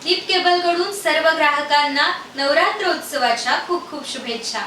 दीप cable कडून सर्व ग्राहकांना नवरात्रोत्सवाच्या खूप खूप शुभेच्छा।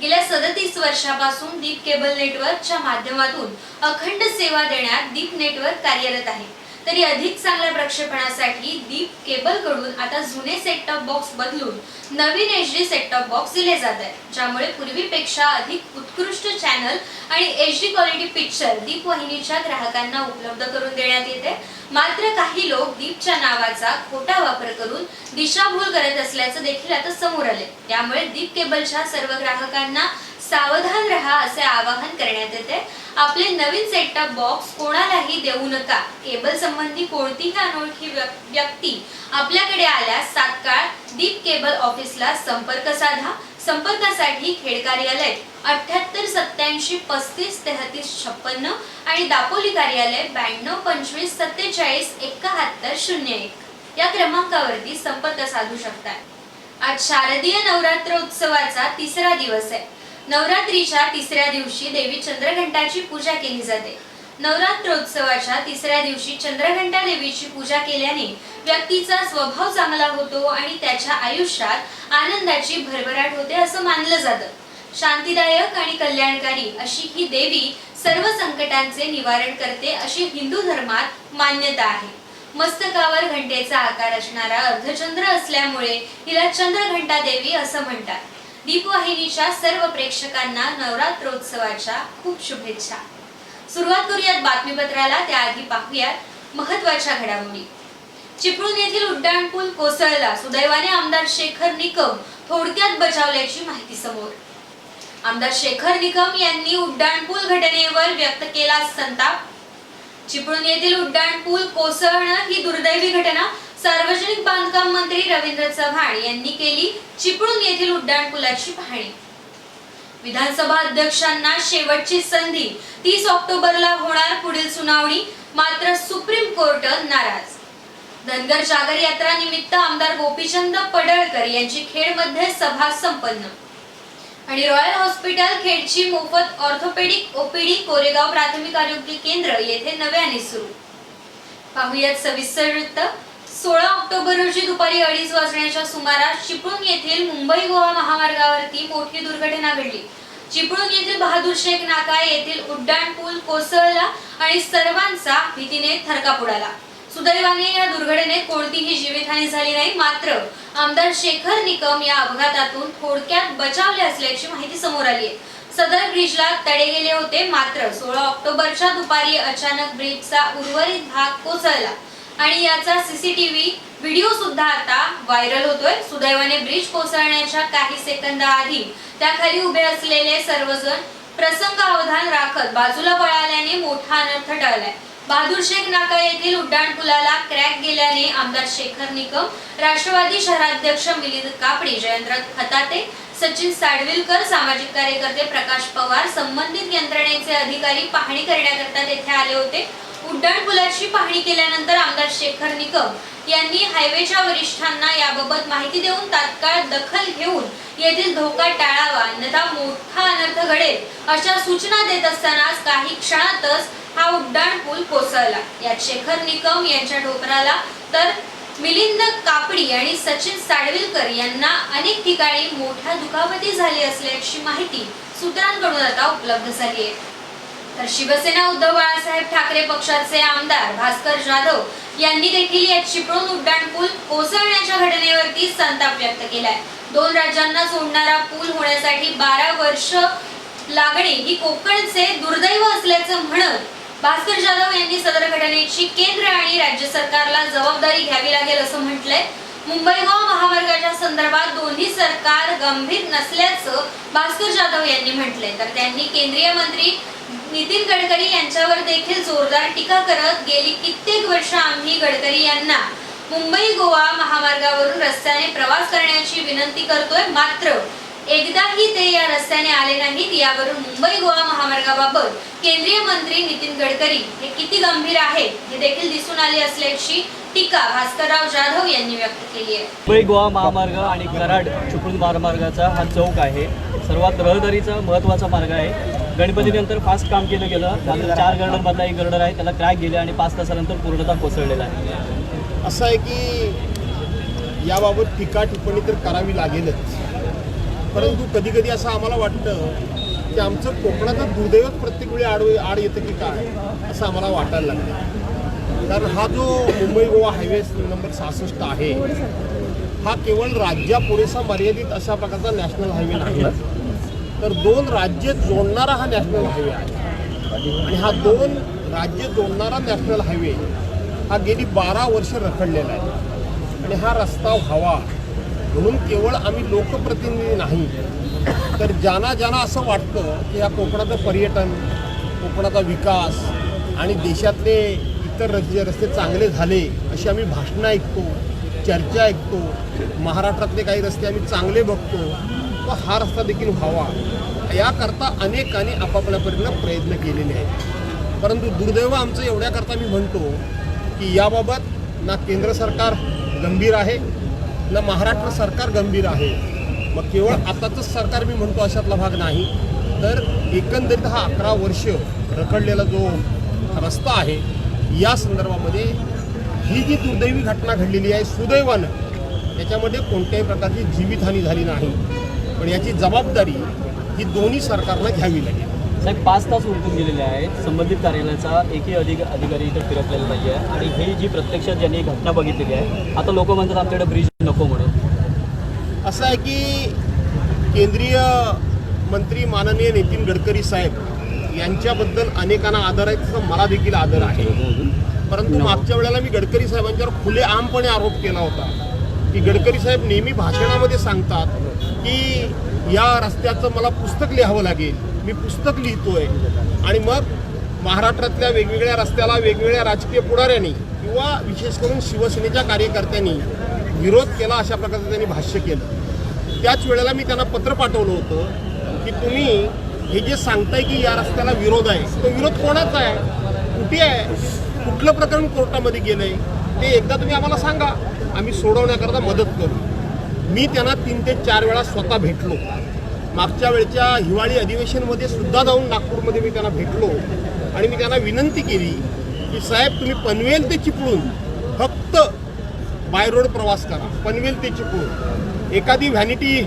गेल्या 37 वर्षापासून दीप केबल नेटवर्कच्या माध्यमातून अखंड सेवा देण्यात दीप नेटवर्क कार्यरत आहे। तरी अधिक चांगल्या प्रक्षेपणासाठी दीप केबल कडून आता जुने सेट टॉप बॉक्स बदलून नवीन HD सेट टॉप बॉक्स दिले जात आहेत, ज्यामुळे पूर्वीपेक्षा अधिक उत्कृष्ट चॅनल आणि HD क्वालिटी पिक्चर दीप वाहिनीच्या ग्राहकांना उपलब्ध करून देण्यात येते। मात्र काही लोक दीपच्या नावाचा खोटा वापर करून दिशाभूल करत असल्याचं देखील आता समोर आले। त्यामुळे दीप केबलच्या सर्व ग्राहकांना सावधान रहा असे आवाहन करण्यात येते। आपले नवीन सेट टॉप बॉक्स कोणालाही देऊ नका। केबल संबंधी कोणतीही अनोळखी व्यक्ती आपल्याकडे आल्यास तात्काळ दीप केबल ऑफिसला संपर्क साधा। संपर्कासाठी खेड कार्यालय 78 87 35 33 56 आणि दापोली कार्यालय 92 25 47 71 01 या क्रमांकावरती संपर्क साधू शकता। आज शारदीय नवरात्रोत्सवाचा तिसरा दिवस आहे। नवरात्रीच्या तिसऱ्या दिवशी देवी चंद्रघंटाची पूजा केली जाते। नवरात्रोत्सवाच्या तिसऱ्या दिवशी चंद्रघंटा देवीची पूजा केल्याने व्यक्तीचा स्वभाव चांगला होतो आणि त्याच्या आयुष्यात आनंदाची भरभराट होते असं मानलं जातं। शांतीदायक आणि कल्याणकारी अशी ही देवी सर्व संकटांचे निवारण करते अशी हिंदू धर्मात मान्यता आहे। मस्तकावर घंटेचा आकार असणारा अर्धचंद्र असल्यामुळे हिला चंद्रघंटा देवी असं म्हणतात। दीपवाहिनीच्या सर्व प्रेक्षकांना नवरात्रोत्सवाच्या खूप शुभेच्छा। सुरुवात करूयात बातमीपत्राला, त्याआधी पाहूयात महत्त्वाच्या घडामोडी। चिपळूण येथील उड्डाणपूल कोसळला, सुदैवाने आमदार शेखर निकम थोडक्यात बचावल्याची माहिती समोर। आमदार शेखर निकम यांनी उड्डाणपूल घटनेवर व्यक्त केला संताप। चिपळूण येथील उड्डाणपूल कोसळणं ही दुर्दैवी घटना। सार्वजनिक बांधकाम मंत्री रवींद्र चव्हाण यांनी केली चिपळूण येथील उड्डाणपुलाची पाहणी। विधानसभा अध्यक्षांना शेवटची संधी, 30 ऑक्टोबरला होणार पुढील सुनावणी, मात्र सुप्रीम कोर्ट नाराज। धनगर जागर यात्रा निमित्त आमदार गोपीचंद पडळकर यांची खेडमध्ये सभा संपन्न। आणि रॉयल हॉस्पिटल खेडची मोफत ऑर्थोपेडिक OPD कोरेगाव प्राथमिक आरोग्य केंद्र येथे नव्याने सुरू। पाहूयात सविस्तर वृत्त। 16 ऑक्टोबर रोजी दुपारी 2:30 वाजण्याच्या सुमारास चिपळूण येथील मुंबई गोवा महामार्गावरती मोठी दुर्घटना घडली। चिपळूण येथील बहादूर शेख नाका येथील उड्डाणपूल कोसळला आणि सर्वांचा भीतीने थरकाप उडाला। सुदैवाने या दुर्घटनेत कोणतीही जीवितहानी झाली नाही, मात्र आमदार शेखर निकम या अपघातातून थोडक्यात बचावले असल्याची माहिती समोर आली आहे। सदर ब्रिजला तडे गेले होते, मात्र 16 ऑक्टोबरच्या दुपारी अचानक ब्रिजचा उर्वरित भाग कोसळला आणि याचा CCTV व्हिडिओ सुद्धा आता व्हायरल होतोय। सुदैवाने ब्रिज कोसळण्याच्या काही सेकंदाआधी त्याखाली उभे असलेले सर्वजण प्रसंगावधान राखत बाजूला पळाल्याने मोठा अनर्थ टळलाय। बहादूर शेख नाका येथील उड्डाणपुलाला क्रॅक गेल्याने आमदार शेखर निकम, राष्ट्रवादी शहराध्यक्ष मिलिंद कापडे, जयंत खताते, सचिन साडविलकर, सामाजिक कार्यकर्ते प्रकाश पवार, संबंधित यंत्रणेचे अधिकारी पाहणी करण्याकरता तेथे आले होते। उड्डाणपुलाची पाहणी केल्यानंतर आमदार शेखर निकम यांनी हायवेच्या वरिष्ठांना याबाबत माहिती देऊन तात्काळ दखल घेऊन येथील धोका टाळावा, अन्यथा मोठा अनर्थ घडेल अशा सूचना देत असतानाच काही क्षणातच हा उड्डाणपूल कोसळला। यात शेखर निकम यांच्या ढोपराला तर मिलिंद कापडी आणि सचिन साडविलकर यांना अनेक ठिकाणी मोठ्या दुखापती झाली असल्याची माहिती सूत्रांकडून आता उपलब्ध झाली आहे। तर शिवसेना उद्धव बाळासाहेब ठाकरे पक्षाचे आमदार भास्कर जाधव यांनी देखील या चिपळूण उड्डाणपूल कोसळण्याच्या घटनेवरती संताप व्यक्त केलाय। 2 राज्यांना जोडणारा पूल होण्यासाठी 12 वर्ष लागणे ही कोकणचे दुर्दैव असल्याचं म्हणत भास्कर जाधव यांनी सदर घटनेची केंद्र आणि राज्य सरकारला जबाबदारी घ्यावी लागेल असं म्हटलंय। मुंबई गोवा महामार्गाच्या संदर्भात दोन्ही सरकार गंभीर नसल्याचं भास्कर जाधव यांनी म्हटलंय। तर त्यांनी केंद्रीय मंत्री नितीन गडकरी यांच्यावर देखील जोरदार टीका करत गेली कित्येक वर्ष आम्ही गडकरी यांना मुंबई गोवा महामार्गावरून रस्त्याने प्रवास करण्याची विनंती करतोय, मात्र एकदाही ते या रस्त्याने आले नाहीत। यावरून मुंबई गोवा महामार्गाबाबत केंद्रीय मंत्री नितीन गडकरी हे किती गंभीर आहेत हे देखील दिसून आले असल्याची टीका भास्करराव जाधव यांनी व्यक्त केली आहे। मुंबई गोवा महामार्ग आणि कराड चिपळूण महामार्गाचा हा चौक आहे, सर्वात रहदारीचा महत्त्वाचा मार्ग आहे। गणपतीनंतर फास्ट काम केलं गेलं, त्यानंतर 4 गर्डरमधला एक गर्डर आहे त्याला क्रॅक गेले आणि 5 तासानंतर पूर्णतः कोसळलेला आहे। असं आहे की याबाबत टीका टिप्पणी तर करावी लागेलच, परंतु कधी कधी असं आम्हाला वाटतं की आमचं कोकणाचं दुर्दैवच प्रत्येक वेळी आड येतं की काय असं आम्हाला वाटायला लागलं. कारण हा जो मुंबई गोवा हायवे नंबर 66 आहे हा केवळ राज्यापुरेसा मर्यादित अशा प्रकारचा नॅशनल हायवे नाही, तर 2 राज्य जोडणारा हा नॅशनल हायवे आहे. आणि हा 2 राज्य जोडणारा नॅशनल हायवे हा गेली 12 वर्ष रखडलेला आहे. आणि हा रस्ता व्हावा म्हणून केवळ आम्ही लोकप्रतिनिधी नाही, तर ज्यांना असं वाटतं की या कोकणाचं पर्यटन, कोकणाचा विकास आणि देशातले इतर रस्ते चांगले झाले अशी आम्ही भाषणं ऐकतो, चर्चा ऐकतो, महाराष्ट्रातले काही रस्ते आम्ही चांगले बघतो, तर हा रस्ता देखील व्हावा याकरता अनेकांनी आपापल्यापर्यंत प्रयत्न केलेले आहेत. परंतु दुर्दैव आमचं एवढ्याकरता मी म्हणतो की याबाबत ना केंद्र सरकार गंभीर आहे ना महाराष्ट्र सरकार गंभीर आहे. मग केवळ आताचंच सरकार मी म्हणतो अशातला भाग नाही, तर एकंदरीत हा 11 वर्ष रखडलेला जो रस्ता आहे या संदर्भामध्ये ही जी दुर्दैवी घटना घडलेली आहे सुदैवानं त्याच्यामध्ये कोणत्याही प्रकारची जीवितहानी झाली नाही, पण याची जबाबदारी ही दोन्ही सरकारला घ्यावी लागेल. साहेब 5 तास उलटून गेलेले आहेत, संबंधित कार्यालयाचा एकही अधिकारी इथं फिरकलेला नाही आहे. आणि ही जी प्रत्यक्षात ज्यांनी घटना बघितलेली आहे, आता लोक म्हणतात आमच्याकडे ब्रिज नको म्हणून. असं आहे की केंद्रीय मंत्री माननीय नितीन गडकरी साहेब यांच्याबद्दल अनेकांना आदर आहे, तसं मला देखील आदर आहे. परंतु मागच्या वेळेला मी गडकरी साहेबांच्यावर खुलेआमपणे आरोप केला होता की गडकरी साहेब नेहमी भाषणामध्ये सांगतात की या रस्त्याचं मला पुस्तक लिहावं लागेल, मी पुस्तक लिहितोय. आणि मग महाराष्ट्रातल्या वेगवेगळ्या रस्त्याला वेगवेगळ्या राजकीय पुढाऱ्यांनी किंवा विशेष करून शिवसेनेच्या कार्यकर्त्यांनी विरोध केला, अशा प्रकारचं त्यांनी भाष्य केलं. त्याच वेळेला मी त्यांना पत्र पाठवलं होतं की तुम्ही हे जे सांगताय की या रस्त्याला विरोध आहे, तो विरोध कोणाचा आहे, कुठे आहे, कुठलं प्रकरण कोर्टामध्ये गेलं आहे, ते एकदा तुम्ही आम्हाला सांगा, आम्ही सोडवण्याकरता मदत करू. मी त्यांना 3 ते 4 वेळा स्वतः भेटलो. मागच्या वेळच्या हिवाळी अधिवेशनमध्ये सुद्धा जाऊन नागपूरमध्ये मी त्यांना भेटलो आणि मी त्यांना विनंती केली की साहेब तुम्ही पनवेल ते चिपळूण फक्त बाय रोड प्रवास करा, पनवेल ते चिपळूण एखादी व्हॅनिटी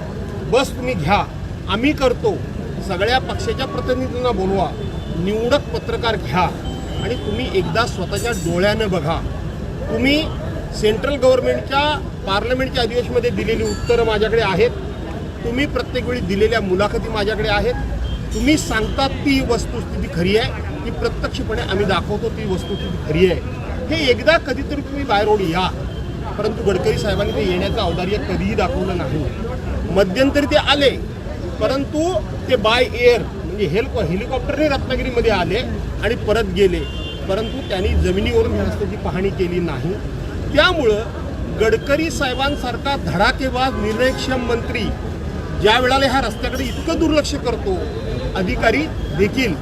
बस तुम्ही घ्या, आम्ही करतो. सगळ्या पक्षाच्या प्रतिनिधींना बोलवा, निवडक पत्रकार घ्या आणि तुम्ही एकदा स्वतःच्या डोळ्यानं बघा. तुम्ही सेंट्रल गव्हर्नमेंटच्या पार्लमेंटच्या अधिवेशनमध्ये दिलेली उत्तरं माझ्याकडे आहेत, तुम्ही प्रत्येक वेळी दिलेल्या मुलाखती माझ्याकडे आहेत. तुम्ही सांगतात ती वस्तुस्थिती खरी आहे, ती प्रत्यक्षपणे आम्ही दाखवतो ती वस्तुस्थिती खरी आहे. हे एकदा कधीतरी तुम्ही बाय रोड या. परंतु गडकरी साहेबांनी ते येण्याचं औदार्य कधीही दाखवलं नाही. मध्यंतरी ते आले, परंतु ते बाय एअर म्हणजे हेलिकॉप्टरने रत्नागिरीमध्ये आले आणि परत गेले, परंतु त्यांनी जमिनीवरून ह्या रस्त्याची पाहणी केली नाही. त्यामुळं गडकरी साहेबांसारखा धडाकेबाज निर्णयक्षम मंत्री ज्या वेळेला ह्या रस्त्याकडे इतकं दुर्लक्ष करतो, अधिकारी देखील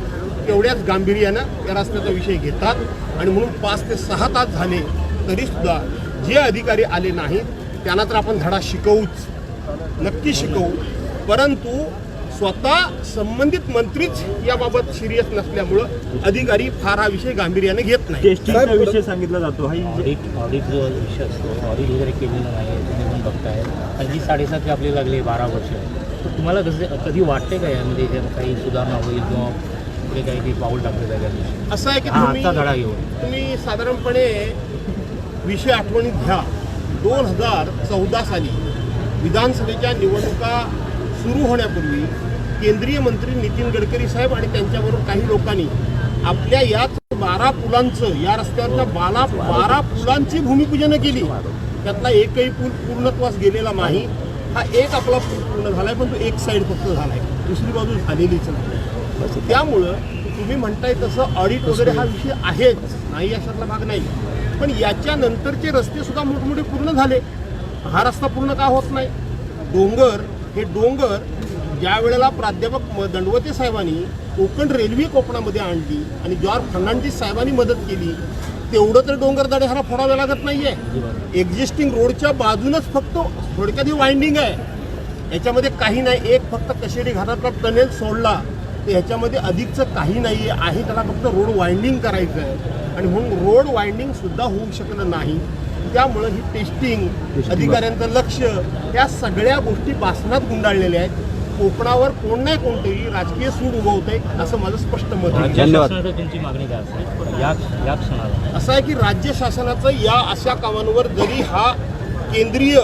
तेवढ्याच गांभीर्यानं या रस्त्याचा विषय घेतात. आणि म्हणून 5 ते 6 तास झाले तरीसुद्धा जे अधिकारी आले नाहीत त्यांना तर आपण धडा शिकवूच, नक्की शिकवू. परंतु स्वतः संबंधित मंत्रीच याबाबत सिरियस नसल्यामुळं अधिकारी फार हा विषय गांभीर्याने घेत नाही. टेस्टिंगचा विषय सांगितला जातो, हा ऑडिट जो विषय असतो, ऑडिट वगैरे केलेलं नाही तुम्ही पण बघताय. आणि 7.5 आपली लागली 12 वर्ष. तर तुम्हाला कधी वाटते का यामध्ये काही सुधारणा होईल किंवा पुढे काही पाऊल टाकलं जाईल? असं आहे की धडा घेऊन तुम्ही साधारणपणे विषय आठवणीत घ्या. 2014 साली विधानसभेच्या निवडणुका सुरू होण्यापूर्वी केंद्रीय मंत्री नितीन गडकरी साहेब आणि त्यांच्याबरोबर काही लोकांनी आपल्या याच 12 पुलांचं, या रस्त्यावरच्या 12 पुलांची भूमिपूजन केली. त्यातला एकही पूल पूर्णत्वास गेलेला नाही. हा एक आपला पूल पूर्ण झालाय, पण तो एक साईड फक्त झालाय, दुसरी बाजू झालेलीच नाही. त्यामुळं तुम्ही म्हणताय तसं ऑडिट वगैरे हा विषय आहेच, नाही अशातला भाग नाही. पण याच्यानंतरचे रस्ते सुद्धा मोठमोठे पूर्ण झाले. हा रस्ता पूर्ण का होत नाही? हे डोंगर ज्या वेळेला प्राध्यापक दंडवते साहेबांनी कोकण रेल्वे कोकणामध्ये आणली आणि जॉर्ज फर्नांडिस साहेबांनी मदत केली, तेवढं तर डोंगरदडे ह्याला फोडावे लागत नाहीये. एक्झिस्टिंग रोडच्या बाजूनच फक्त थोडक्यात ही वाइंडिंग आहे, याच्यामध्ये काही नाही. एक फक्त कशेरी घाटातला टनेल सोडला तर ह्याच्यामध्ये अधिकचं काही नाही आहे. त्याला फक्त रोड वाइंडिंग करायचं आहे आणि म्हणून रोड वाइंडिंग सुद्धा होऊ शकलं नाही. त्यामुळं ही टेस्टिंग अधिकाऱ्यांचं लक्ष या सगळ्या गोष्टी भासणात गुंडाळलेल्या आहेत. कोकणावर कोण नाही कोणतंही राजकीय सूड उगवतंय असं माझं स्पष्ट मत आहे. शासनाचं तुमची मागणी काय असेल या क्षणाला? असं आहे की राज्य शासनाचं या अशा कामांवर जरी हा केंद्रीय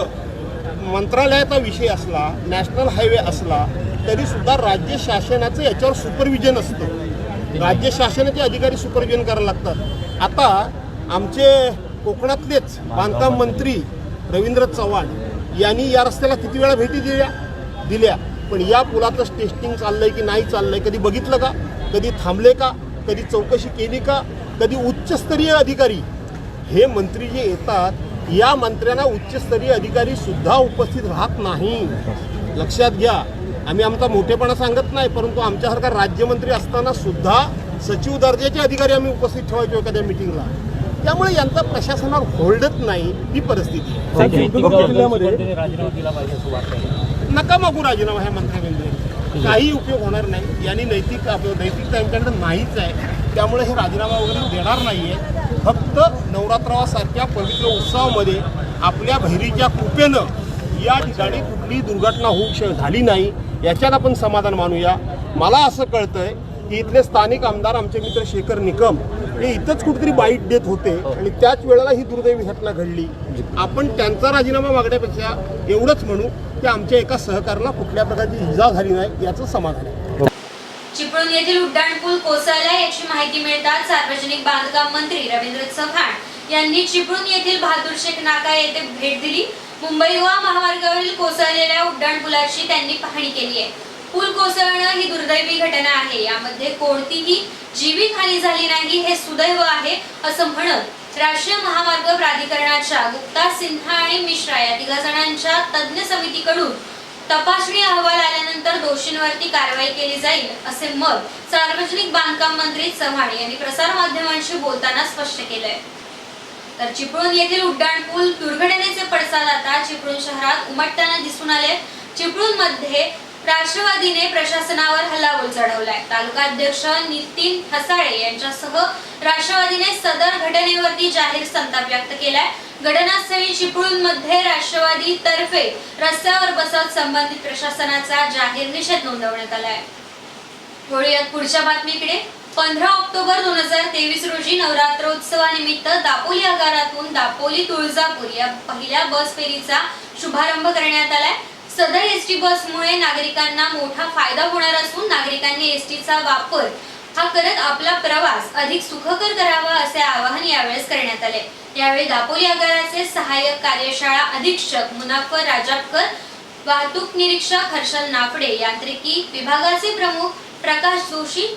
मंत्रालयाचा विषय असला, नॅशनल हायवे असला, तरी सुद्धा राज्य शासनाचं याच्यावर सुपरविजन असतं. राज्य शासनाचे अधिकारी सुपरविजन करायला लागतात. आता आमचे कोकणातलेच बांधकाम मंत्री रवींद्र चव्हाण यांनी या रस्त्याला किती वेळा भेटी दिल्या पण या पुलाचं टेस्टिंग चाललंय की नाही चाललंय कधी बघितलं का? कधी थांबले का? कधी चौकशी केली का? कधी उच्चस्तरीय अधिकारी हे मंत्री जे येतात या मंत्र्यांना उच्चस्तरीय अधिकारी सुद्धा उपस्थित राहत नाही. लक्षात घ्या, आम्ही आमचा मोठेपणा सांगत नाही, परंतु आमच्यासारखा राज्यमंत्री असताना सुद्धा सचिव दर्जाचे अधिकारी आम्ही उपस्थित ठेवायचो एखाद्या मिटिंगला. त्यामुळे यांचा प्रशासनावर होल्डच नाही ही परिस्थिती आहे. राजीनामा दिला पाहिजे असं वाटतं. नका मागू राजीनामा ह्या मंत्र्यांनी, काही उपयोग होणार नाही. यांनी नैतिकता यांच्याकडे नाहीच आहे. त्यामुळे हे राजीनामा वगैरे देणार नाही आहे. फक्त नवरात्रासारख्या पवित्र उत्सवामध्ये आपल्या बहिरीच्या कृपेनं या ठिकाणी कुठलीही दुर्घटना होऊ झाली नाही याच्यात आपण समाधान मानूया. मला असं कळतंय की इथले स्थानिक आमदार आमचे मित्र शेखर निकम हे इथंच कुठेतरी बाईट देत होते आणि त्याच वेळेला ही दुर्दैवी घटना घडली. आपण त्यांचा राजीनामा मागण्यापेक्षा एवढंच म्हणू की आमच्या एका सहकार्याला कुठल्या प्रकारची इजा झाली नाही याचं समाधान आहे. चिपळूण येथील उड्डाणपूल कोसळला याची माहिती मिळताच सार्वजनिक बांधकाम मंत्री रवींद्र चव्हाण यांनी चिपळूण येथील बहादूर शेख नाका येथे भेट दिली. मुंबई गोवा महामार्गावरील कोसळलेल्या उड्डाणपुलाची त्यांनी पाहणी केली आहे. पूल कोसळणं ही दुर्दैवी घटना आहे. यामध्ये कोणतीही जीवितहानी झाली नाही हे सुदैव आहे असं म्हणत राष्ट्रीय महामार्ग प्राधिकरणाच्या गुप्ता, सिन्हा आणि मिश्रा या तिघा जणांच्या तज्ज्ञ समितीकडून तपासणी अहवाल आल्यानंतर दोषींवरती कारवाई केली जाईल असे मत सार्वजनिक बांधकाम मंत्री चव्हाण यांनी प्रसार माध्यमांशी बोलताना स्पष्ट केलंय. तर चिपळूण येथील उड्डाणपूल दुर्घटनेचे पडसाद आता चिपळूण शहरात उमटताना दिसून आले. चिपळूण मध्ये राष्ट्रवादीने प्रशासनावर हल्लाबोल चढवलाय. तालुका अध्यक्ष नितीन हसाळे यांच्यासह राष्ट्रवादीने सदर घटनेवरती जाहीर संताप व्यक्त केलाय. घटनास्थळी चिपळूण मध्ये राष्ट्रवादी तर्फे रस्त्यावर बसत संबंधित प्रशासनाचा जाहीर निषेध नोंदवण्यात आलाय. वळूयात पुढच्या बातमीकडे. 15 ऑक्टोबर 2023 रोजी नवरात्रोत्सवानिमित्त दापोली आगारातून दापोली तुळजापूर या पहिल्या बस फेरीचा शुभारंभ करण्यात आलाय. सदर एसटी बसमुळे नागरिकांना मोठा फायदा होणार असून नागरिकांनी एसटीचा वापर हा करत आपला प्रवास अधिक सुखकर करावा असे आवाहन यावेळेस करण्यात आले. यावेळी दापोली आगाराचे सहाय्यक कार्यशाळा अधीक्षक मुनाफर राजापकर, वाहतूक निरीक्षक हर्षल नाफडे, यांत्रिकी विभागाचे प्रमुख प्रकाश जोशी,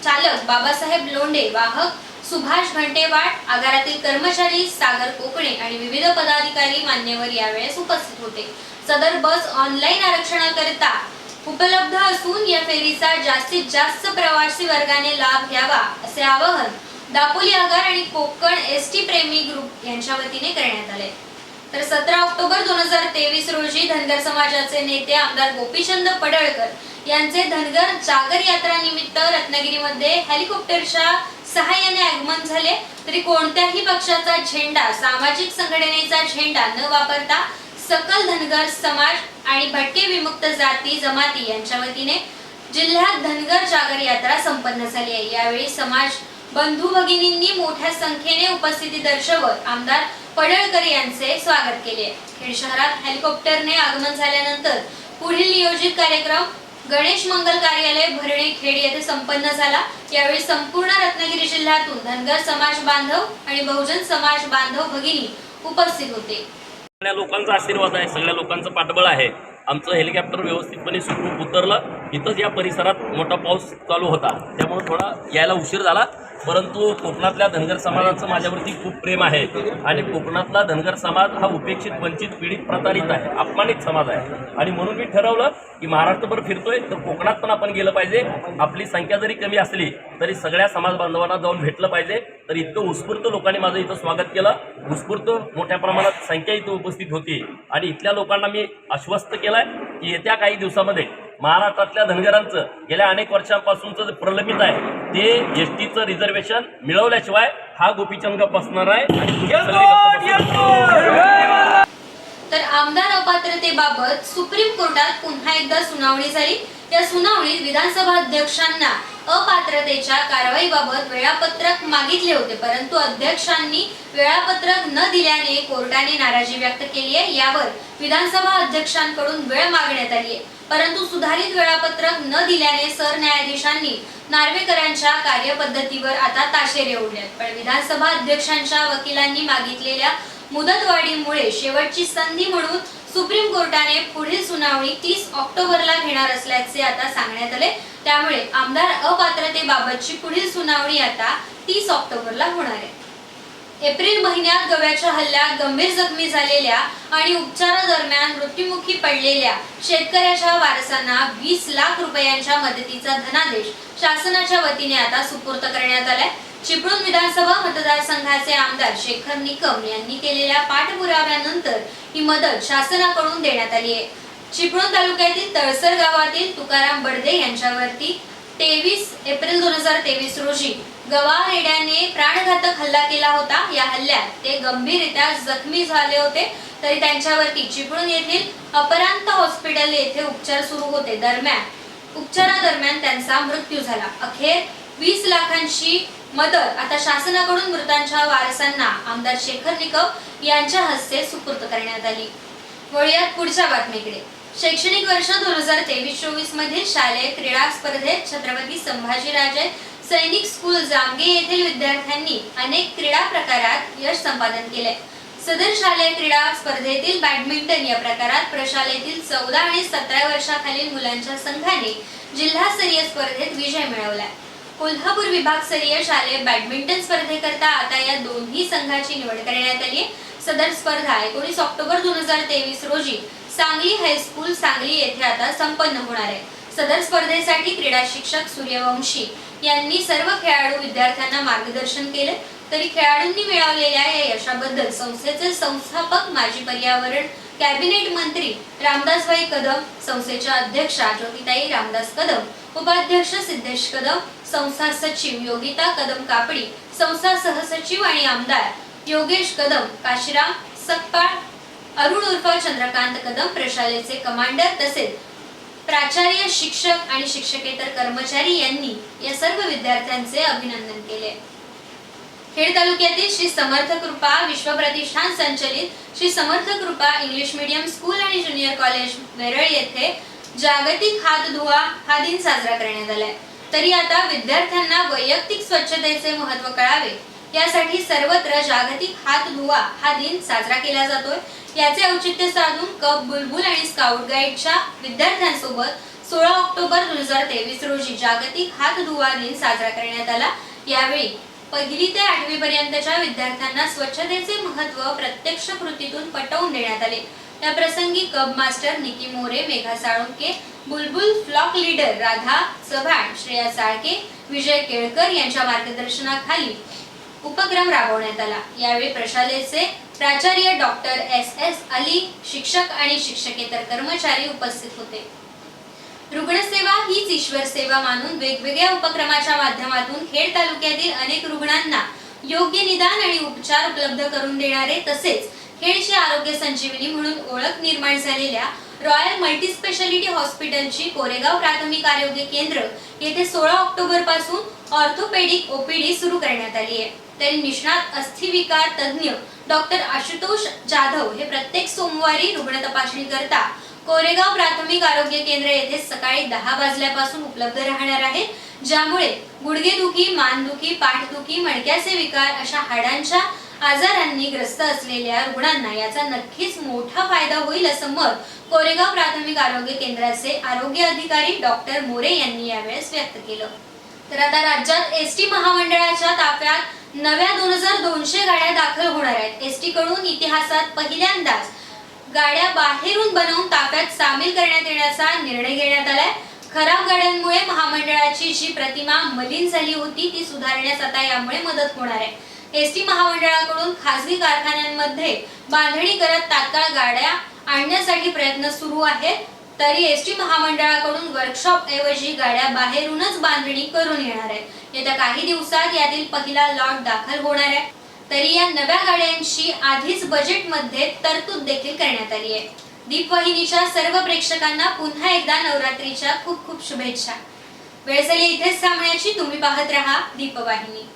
चालक बाबासाहेब लोंढे, वाहक सुभाष घंटेवाड, आगारातील कर्मचारी सागर कोकणे आणि विविध पदाधिकारी मान्यवर यावेळेस उपस्थित होते. सदर बस ऑनलाईन आरक्षणाकरिता उपलब्ध असून या फेरीचा जास्तीत जास्त प्रवासी वर्गाने लाभ घ्यावा असे आवाहन दापोली आगार आणि कोकण एसटी प्रेमी ग्रुप यांच्या वतीने करण्यात आले. तर 17 ऑक्टोबर 2023 रोजी धनगर समाजाचे नेते आमदार गोपीचंद पडळकर यांचे धनगर जागर यात्रा निमित्त रत्नागिरीमध्ये हेलिकॉप्टरच्या सहाय्याने आगमन झाले. तरी कोणत्याही पक्षाचा झेंडा, सामाजिक संघटनेचा झेंडा न वापरता सकल धनगर समाज आणि भटके विमुक्त जाती जमाती यांच्या वतीने जिल्ह्यात धनगर जागर यात्रा संपन्न झाली आहे. यावेळी समाज बंधू भगिनींनी मोठ्या संख्येने उपस्थिती दर्शवत आमदार पडळकर यांचे स्वागत केले. खेड शहरात हेलिकॉप्टरने आगमन झाल्यानंतर पुढील नियोजित कार्यक्रम गणेश मंगल कार्यालय भरणे खेड येथे संपन्न झाला. यावेळी संपूर्ण रत्नागिरी जिल्ह्यातून धनगर समाज बांधव आणि बहुजन समाज बांधव भगिनी उपस्थित होते. सगळ्या लोकांचा आशीर्वाद आहे, सगळ्या लोकांचं पाठबळ आहे. आमचं हेलिकॉप्टर व्यवस्थितपणे सुखरूप उतरलं. इथंच या परिसरात मोठा पाऊस चालू होता, त्यामुळे थोडा यायला उशीर झाला. परंतु कोकणातल्या धनगर समाजाचं माझ्यावरती खूप प्रेम आहे आणि कोकणातला धनगर समाज हा उपेक्षित, वंचित, पीडित, प्रताडित आहे, अपमानित समाज आहे. आणि म्हणून मी ठरवलं की महाराष्ट्रभर फिरतोय तर कोकणात पण आपण गेलं पाहिजे. आपली संख्या जरी कमी असली तरी सगळ्या समाज बांधवांना जाऊन भेटलं पाहिजे. तर इतकं उत्स्फूर्त लोकांनी माझं इथं स्वागत केलं. उत्स्फूर्त मोठ्या प्रमाणात संख्या इथं उपस्थित होती आणि इथल्या लोकांना मी आश्वस्त केलं की येत्या काही दिवसामध्ये महाराष्ट्रातल्या धनगरांचं गेल्या अनेक वर्षांपासूनचं जे प्रलंबित आहे ते एस टीचं रिझर्वेशन मिळवल्याशिवाय हा गोपीचंद गप्प बसणार आहे आणि तुम्ही सगळे गप्प बसणार. तर आमदार अपात्रतेबाबत सुप्रीम कोर्टात पुन्हा एकदा सुनावणी झाली. या सुनावणीत विधानसभा अध्यक्षांना अपात्रतेच्या कारवाईबाबत वेळापत्रक मागितले होते, परंतु अध्यक्षांनी वेळापत्रक न दिल्याने कोर्टाने नाराजी व्यक्त केली आहे. यावर विधानसभा अध्यक्षांकडून वेळ मागण्यात आली आहे, परंतु सुधारित वेळापत्रक न दिल्याने सरन्यायाधीशांनी नार्वेकरांच्या कार्यपद्धतीवर आता ताशेरे ओढलेत. पण विधानसभा अध्यक्षांच्या वकिलांनी मागितलेल्या मुदतवाढीमुळे शेवटची संधी म्हणून सुप्रीम कोर्टाने पुढील सुनावणी 30 ऑक्टोबरला घेणार असल्याचे आता सांगण्यात आले. त्यामुळे आमदार अपात्रतेबाबतची पुढील सुनावणी आता 30 ऑक्टोबरला होणार आहे. एप्रिल महिन्यात गव्याच्या हल्ल्यात गंभीर जखमी झालेल्या आणि उपचारादरम्यान मृत्युमुखी पडलेल्या शेतकऱ्याच्या वारसांना 20 लाख रुपयांच्या मदतीचा धनादेश शासनाच्या वतीने आता सुपूर्द करण्यात आलाय. चिपळूण विधानसभा मतदारसंघाचे आमदार शेखर निकम यांनी केलेल्या पाठपुराव्यानंतर ही मदत शासनाकडून देण्यात आली आहे. चिपळूण तालुक्यातील तळसर गावातील तुकाराम बडदे यांच्यावरती 23 एप्रिल 2023 रोजी गवार रेड्याने प्राणघातक हल्ला केला होता. या हल्ल्यात ते गंभीररित्या जखमी झाले होते, तरी त्यांच्यावरती चिपळूण येथील अपरांत हॉस्पिटल येथे उपचार सुरू होते. उपचारादरम्यान त्यांचा मृत्यू झाला. अखेर 20 लाखांची मदत आता शासनाकडून मृतांच्या वारसांना आमदार शेखर निकम यांच्या हस्ते सुपूर्द करण्यात आली. वळूयात पुढच्या बातमीकडे. शैक्षणिक वर्ष 2023-24 मधील शालेय क्रीडा स्पर्धेत छत्रपती संभाजीराजे सैनिक स्कूल जामगे येथील विद्यार्थ्यांनी अनेक क्रीडा प्रकारात यश संपादन केले. सदर शालेय क्रीडा स्पर्धेतील बॅडमिंटन या प्रकारात प्रशालेतील 14 आणि 17 वर्षाखालील मुलांच्या संघाने जिल्हास्तरीय स्पर्धेत विजय मिळवला. कोल्हापूर विभागस्तरीय शालेय बॅडमिंटन स्पर्धेकरता आता या दोन्ही संघाची निवड करण्यात आली आहे. सदर स्पर्धा 19 ऑक्टोबर 2023 रोजी सांगली हायस्कूल सांगली येथे आता संपन्न होणार आहे. सदर स्पर्धेसाठी क्रीडा शिक्षक सूर्यवंशी यांनी सर्व खेळाडू विद्यार्थ्यांना मार्गदर्शन केले. तरी खेळाडूंनी मिळवलेल्या या यशाबद्दल संस्थेचे संस्थापक माजी पर्यावरण कॅबिनेट मंत्री रामदासभाई कदम, संस्थेच्या अध्यक्षा ज्योतिताई रामदास कदम, उपाध्यक्ष सिद्धेश कदम, संस्था सचिव योगिता कदम कापडी, संस्था सहसचिव आणि आमदार योगेश कदम, काशीराम सकपाळ, अरुण उर्फ चंद्रकांत कदम, प्रशालेचे कमांडर तसेच प्राचार्य, शिक्षक आणि शिक्षकेतर कर्मचारी यांनी या सर्व विद्यार्थ्यांचे अभिनंदन केले. खेड तालुक्यातील श्री समर्थ कृपा विश्व प्रतिष्ठान संचलित श्री समर्थ कृपा इंग्लिश मीडियम स्कूल आणि ज्युनियर कॉलेज वेरळ येथे जागतिक हात धुवा हा दिन साजरा करण्यात आलाय. तरी आता विद्यार्थ्यांना वैयक्तिक स्वच्छतेचे महत्त्व कळावे यासाठी सर्वत्र जागतिक हात धुवा हा दिन साजरा केला जातोय. याचे औचित्य साधून कप बुलबुल आणि स्काउट गाईडच्या विद्यार्थ्यांसोबत 16 ऑक्टोबर 2023 रोजी जागतिक हात धुवा दिन साजरा करण्यात आला. यावेळी 1ली ते 8वी पर्यंतच्या विद्यार्थ्यांना स्वच्छतेचे महत्त्व प्रत्यक्ष कृतीतून पटवून देण्यात आले. या प्रसंगी कब मास्टर निकी मोरे, मेघा साळुंके, बुलबुल फ्लॉक लीडर राधा चव्हाण, श्रेया साळके, विजय केळकर यांच्या मार्गदर्शनाखाली उपक्रम राबवण्यात आला. यावेळी प्रशालेचे प्राचार्य डॉक्टर SS अली, शिक्षक आणि शिक्षकेतर कर्मचारी उपस्थित होते. रुग्णसेवा हीच ईश्वर सेवा मानून वेगवेगळ्या उपक्रमाच्या माध्यमातून खेड तालुक्यातील अनेक रुग्णांना योग्य निदान आणि उपचार उपलब्ध करून देणारे तसेच खेडची आरोग्य संजीवनी म्हणून ओळख निर्माण झालेल्या रॉयल मल्टीस्पेशालिटी हॉस्पिटलची कोरेगाव प्राथमिक आरोग्य केंद्र येथे 16 ऑक्टोबर पासून ऑर्थोपेडिक OPD सुरू करण्यात आली आहे. तरी निष्णात अस्थिविकार तज्ञ डॉक्टर आशुतोष जाधव हे प्रत्येक सोमवारी रुग्ण तपासणी करता कोरेगाव प्राथमिक आरोग्य केंद्र येथे सकाळी 10 वाजल्यापासून उपलब्ध राहणार आहे. ज्यामुळे गुडघेदुखी, मानदुखी, पाठदुखी, मणक्याचे विकार अशा हाडांच्या आजारांनी ग्रस्त असलेल्या रुग्णांना याचा नक्कीच मोठा फायदा होईल असं मत कोरेगाव प्राथमिक आरोग्य केंद्राचे आरोग्य अधिकारी डॉक्टर मोरे यांनी यावेळेस व्यक्त केलं. तर आता राज्यात ST महामंडळाच्या ताफ्यात नव्या 2200 गाड्या दाखल होणार आहेत. ST कडून इतिहासात पहिल्यांदाच गाड्या बाहेरून बनवून ताफ्यात सामील करण्यात येण्याचा निर्णय घेण्यात आलाय. खराब गाड्यांमुळे महामंडळाची जी प्रतिमा मलिन झाली होती ती सुधारण्यास आता यामुळे मदत होणार आहे. ST महामंडळाकडून खासगी कारखान्यांमध्ये बांधणी करत तात्काळ गाड्या आणण्यासाठी प्रयत्न सुरू आहेत. तरी एसटी महामंडळाकडून वर्कशॉप ऐवजी गाड्या बाहेरूनच बांधणी करून येणार आहेत। येत्या काही दिवसात यातील पहिला लॉट दाखल होणार आहे। तरी या नव्या गाड्यांची आधीच बजेटमध्ये तरतूद देखील करण्यात आली आहे। दीपवाहिनीच्या सर्व प्रेक्षकांना पुन्हा एकदा नवरात्रीच्या खूप खूप शुभेच्छा। वेळ झाली इथेच थांबण्याची। तुम्ही पाहत रहा दीपवाहिनी।